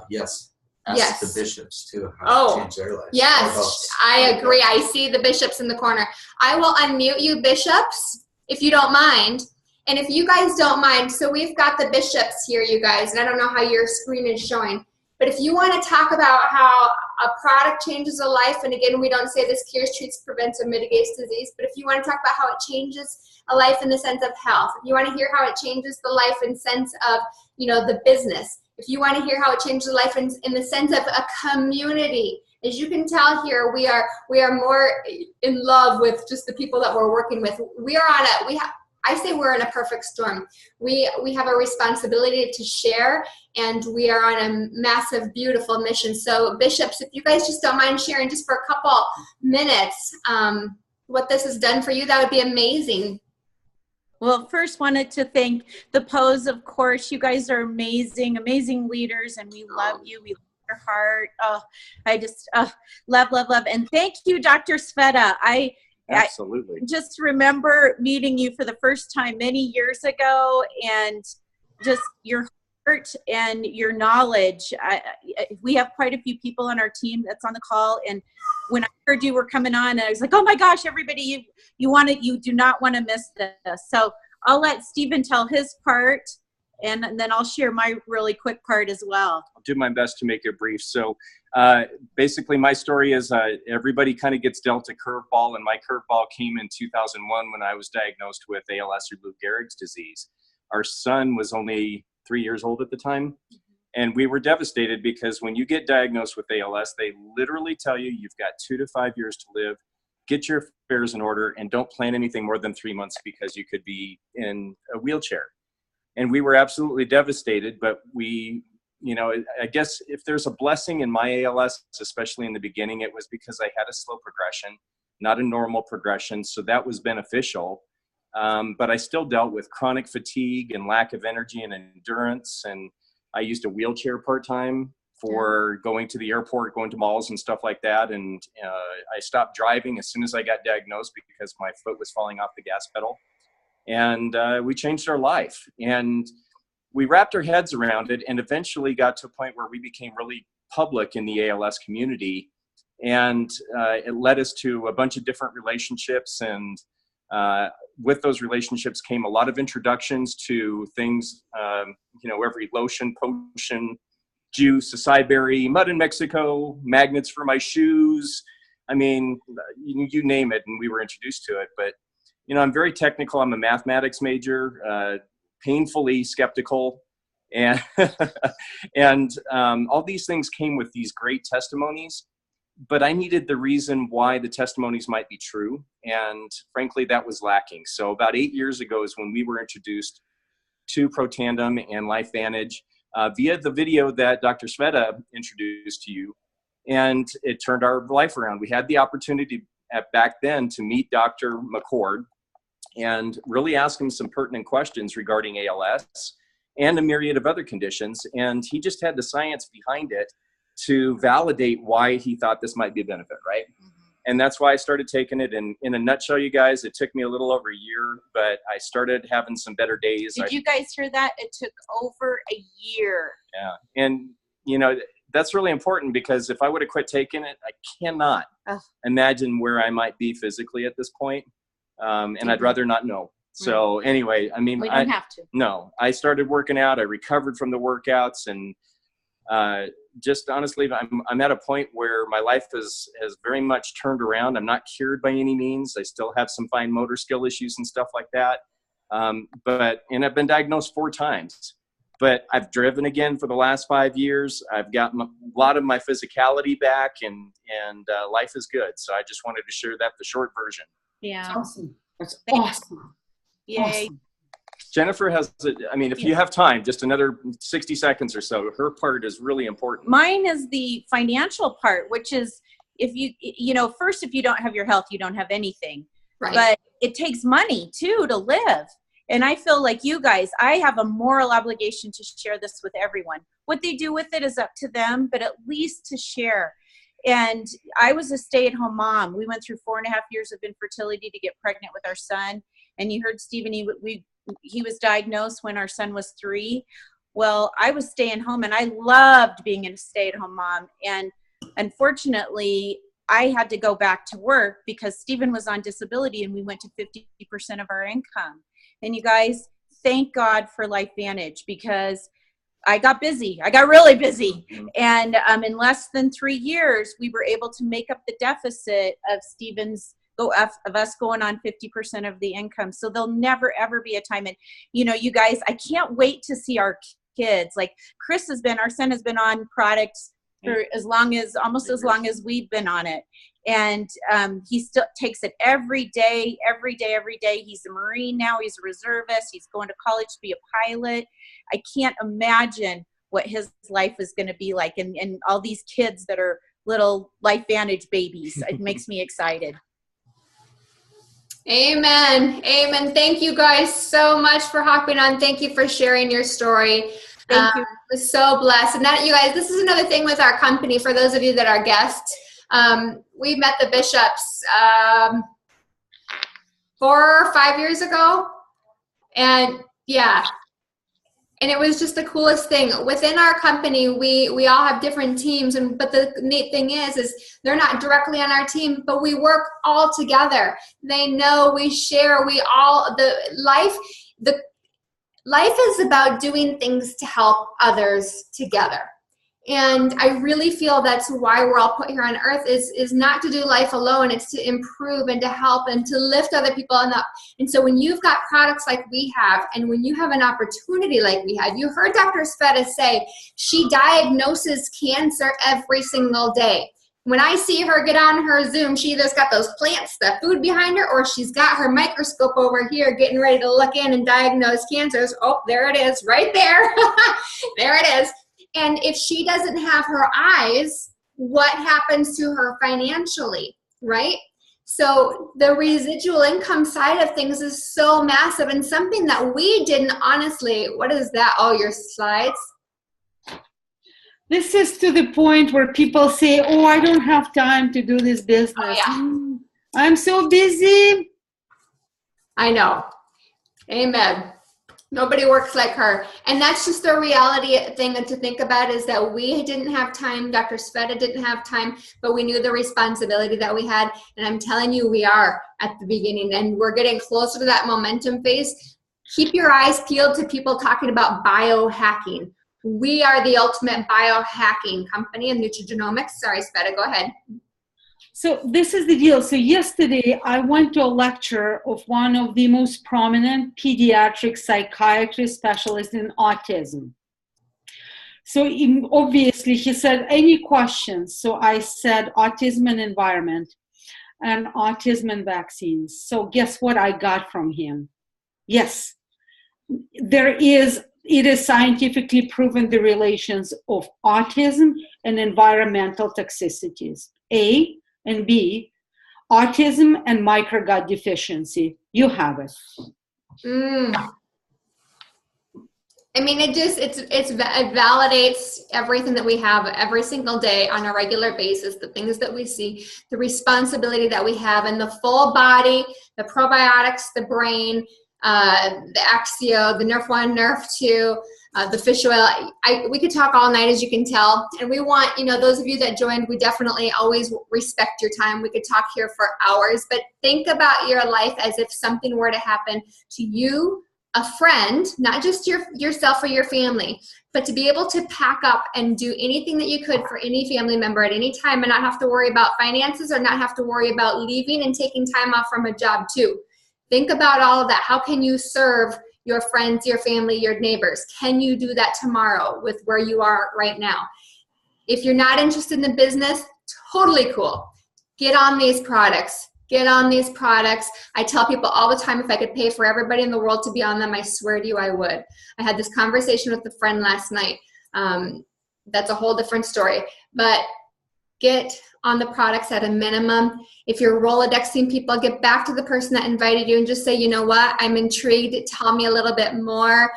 Yes. Yes. The bishops too. How to change their lives. Yes, I agree. I see the bishops in the corner. I will unmute you, bishops, if you don't mind. And if you guys don't mind, so we've got the bishops here, you guys, and I don't know how your screen is showing, but if you want to talk about how a product changes a life, and again, we don't say this cures, treats, prevents, or mitigates disease, but if you want to talk about how it changes a life in the sense of health, if you want to hear how it changes the life in sense of, you know, the business, if you want to hear how it changes the life in the sense of a community, as you can tell here, we are more in love with just the people that we're working with. I say we're in a perfect storm. We have a responsibility to share, and we are on a massive, beautiful mission. So bishops, if you guys just don't mind sharing just for a couple minutes what this has done for you, that would be amazing. Well, first wanted to thank the Poes, of course. You guys are amazing, amazing leaders, and we love you. We love your heart. Oh, I just love. And thank you, Dr. Sveta. Absolutely. I just remember meeting you for the first time many years ago, and just your heart and your knowledge. We have quite a few people on our team that's on the call, and when I heard you were coming on, I was like, oh my gosh, everybody, you do not want to miss this. So I'll let Stephen tell his part, and then I'll share my really quick part as well. I'll do my best to make it brief. So basically my story is everybody kind of gets dealt a curveball, and my curveball came in 2001 when I was diagnosed with ALS or Lou Gehrig's disease. Our son was only 3 years old at the time, and we were devastated because when you get diagnosed with ALS, they literally tell you you've got 2 to 5 years to live. Get your affairs in order and don't plan anything more than 3 months because you could be in a wheelchair. And we were absolutely devastated, but I guess if there's a blessing in my ALS, especially in the beginning, it was because I had a slow progression, not a normal progression. So that was beneficial. But I still dealt with chronic fatigue and lack of energy and endurance. And I used a wheelchair part-time for going to the airport, going to malls and stuff like that. And I stopped driving as soon as I got diagnosed because my foot was falling off the gas pedal. And we changed our life. And we wrapped our heads around it and eventually got to a point where we became really public in the ALS community. And it led us to a bunch of different relationships. And with those relationships came a lot of introductions to things, every lotion, potion, juice, acai berry, mud in Mexico, magnets for my shoes. I mean, you name it, and we were introduced to it. But, I'm very technical. I'm a mathematics major, painfully skeptical. And, and all these things came with these great testimonies. But I needed the reason why the testimonies might be true. And frankly, that was lacking. So about 8 years ago is when we were introduced to Protandim and LifeVantage via the video that Dr. Sveta introduced to you. And it turned our life around. We had the opportunity back then to meet Dr. McCord and really ask him some pertinent questions regarding ALS and a myriad of other conditions. And he just had the science behind it to validate why he thought this might be a benefit, right? And that's why I started taking it. And in a nutshell, you guys, it took me a little over a year, but I started having some better days. Did you guys hear that? It took over a year. Yeah. And, you know, that's really important, because if I would have quit taking it, I cannot imagine where I might be physically at this point. And I'd rather not know. So anyway, I mean, we don't have to. No, I started working out. I recovered from the workouts, and just honestly, I'm at a point where my life has very much turned around. I'm not cured by any means. I still have some fine motor skill issues and stuff like that. And I've been diagnosed 4 times. But I've driven again for the last 5 years. I've got a lot of my physicality back, and life is good. So I just wanted to share that, the short version. Yeah. That's awesome. That's awesome. Yay. Awesome. Jennifer has, I mean, if you have time, just another 60 seconds or so, her part is really important. Mine is the financial part, which is, if you know, first, if you don't have your health, you don't have anything. Right. But it takes money too to live. And I feel like you guys, I have a moral obligation to share this with everyone. What they do with it is up to them, but at least to share. And I was a stay-at-home mom. We went through 4.5 years of infertility to get pregnant with our son. And you heard Stephen, he was diagnosed when our son was 3. Well, I was staying home, and I loved being a stay-at-home mom. And unfortunately, I had to go back to work because Stephen was on disability, and we went to 50% of our income. And you guys, thank God for LifeVantage, because I got busy. I got really busy. And in less than 3 years, we were able to make up the deficit of of us going on 50% of the income. So there'll never, ever be a time. And, you know, you guys, I can't wait to see our kids. Like our son has been on products for almost as long as we've been on it. And he still takes it every day. He's a Marine now. He's a reservist. He's going to college to be a pilot. I can't imagine what his life is going to be like. And all these kids that are little LifeVantage babies. It makes me excited. Amen. Amen. Thank you guys so much for hopping on. Thank you for sharing your story. Thank you. We're so blessed. And that, you guys, this is another thing with our company. For those of you that are guests, we met the Bishops 4 or 5 years ago. And yeah. And it was just the coolest thing. Within our company, we all have different teams, but the neat thing is they're not directly on our team, but we work all together. They know, we share, life is about doing things to help others together. And I really feel that's why we're all put here on earth, is not to do life alone. It's to improve and to help and to lift other people up. And so when you've got products like we have, and when you have an opportunity like we have, you heard Dr. Sveta say she diagnoses cancer every single day. When I see her get on her Zoom, she either's got those plants, the food behind her, or she's got her microscope over here getting ready to look in and diagnose cancers. Oh, there it is, right there. There it is. And if she doesn't have her eyes, what happens to her financially, right? So the residual income side of things is so massive, and something that we didn't honestly, what is that? Oh, your slides? This is to the point where people say, oh, I don't have time to do this business. Oh, yeah. I'm so busy. I know. Amen. Nobody works like her. And that's just the reality thing to think about, is that we didn't have time. Dr. Sveta didn't have time, but we knew the responsibility that we had. And I'm telling you, we are at the beginning, and we're getting closer to that momentum phase. Keep your eyes peeled to people talking about biohacking. We are the ultimate biohacking company in nutrigenomics. Sorry, Sveta, go ahead. So this is the deal. So yesterday I went to a lecture of one of the most prominent pediatric psychiatry specialists in autism. So obviously he said, any questions? So I said autism and environment and autism and vaccines. So guess what I got from him? Yes, it is scientifically proven the relations of autism and environmental toxicities. A and B, autism and microgut deficiency. You have it. I mean, it validates everything that we have every single day on a regular basis, the things that we see, the responsibility that we have, and the full body, the probiotics, the brain, the Axio, the Nrf1, Nrf2, the fish oil. We could talk all night, as you can tell, and we want, those of you that joined, we definitely always respect your time. We could talk here for hours, but think about your life as if something were to happen to you, a friend, not just yourself or your family, but to be able to pack up and do anything that you could for any family member at any time and not have to worry about finances or not have to worry about leaving and taking time off from a job too. Think about all of that. How can you serve your friends, your family, your neighbors? Can you do that tomorrow with where you are right now? If you're not interested in the business, totally cool. Get on these products. Get on these products. I tell people all the time, if I could pay for everybody in the world to be on them, I swear to you I would. I had this conversation with a friend last night. That's a whole different story. But get on the products at a minimum. If you're Rolodexing people, get back to the person that invited you and just say, you know what, I'm intrigued. Tell me a little bit more.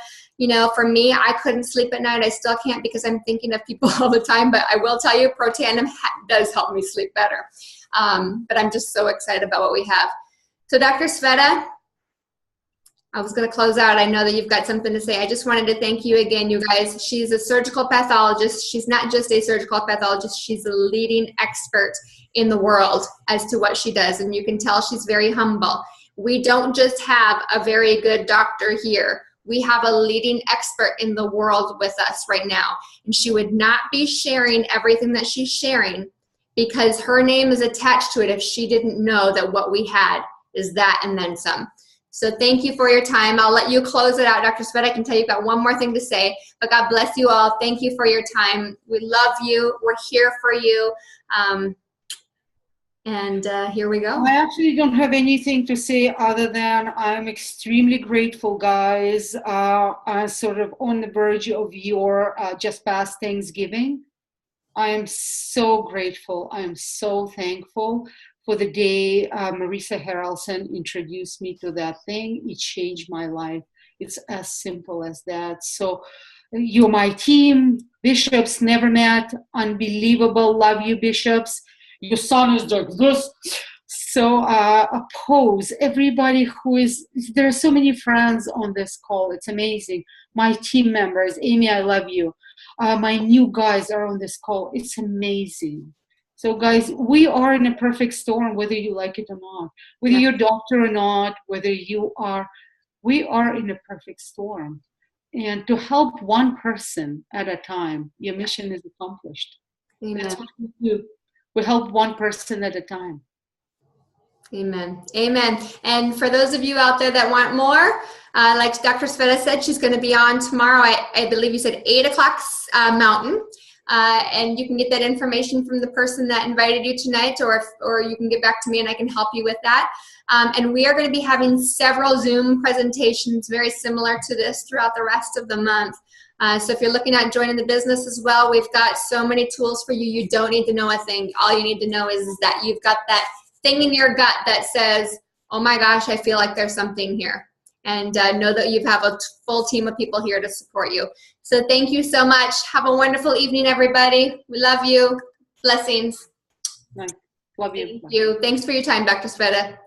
For me, I couldn't sleep at night. I still can't because I'm thinking of people all the time. But I will tell you, Protandim does help me sleep better. But I'm just so excited about what we have. So Dr. Sveta, I was going to close out. I know that you've got something to say. I just wanted to thank you again, you guys. She's a surgical pathologist. She's not just a surgical pathologist. She's a leading expert in the world as to what she does. And you can tell she's very humble. We don't just have a very good doctor here. We have a leading expert in the world with us right now. And she would not be sharing everything that she's sharing because her name is attached to it if she didn't know that what we had is that and then some. So thank you for your time. I'll let you close it out, Dr. Sveta. I can tell you've got one more thing to say, but God bless you all. Thank you for your time. We love you. We're here for you. Here we go. I actually don't have anything to say other than I'm extremely grateful, guys. I'm sort of on the verge of your just past Thanksgiving. I am so grateful. I am so thankful for the day Marisa Harrelson introduced me to that thing. It changed my life. It's as simple as that. So you're my team. Bishops never met. Unbelievable. Love you, Bishops. Your son is like this. So oppose everybody who is, there are so many friends on this call. It's amazing. My team members, Amy, I love you. My new guys are on this call. It's amazing. So guys, we are in a perfect storm, whether you like it or not, whether you're a doctor or not, we are in a perfect storm. And to help one person at a time, your mission is accomplished. Amen. That's what we do. We help one person at a time. Amen. Amen. And for those of you out there that want more, like Dr. Sveta said, she's going to be on tomorrow. I believe you said 8 o'clock Mountain. And you can get that information from the person that invited you tonight, or you can get back to me and I can help you with that. And we are going to be having several Zoom presentations very similar to this throughout the rest of the month. So if you're looking at joining the business as well, we've got so many tools for you. You don't need to know a thing. All you need to know is that you've got that thing in your gut that says, oh my gosh, I feel like there's something here. And know that you have a full team of people here to support you. So thank you so much. Have a wonderful evening, everybody. We love you. Blessings. Love you. Thank you. Thanks for your time, Dr. Sveta.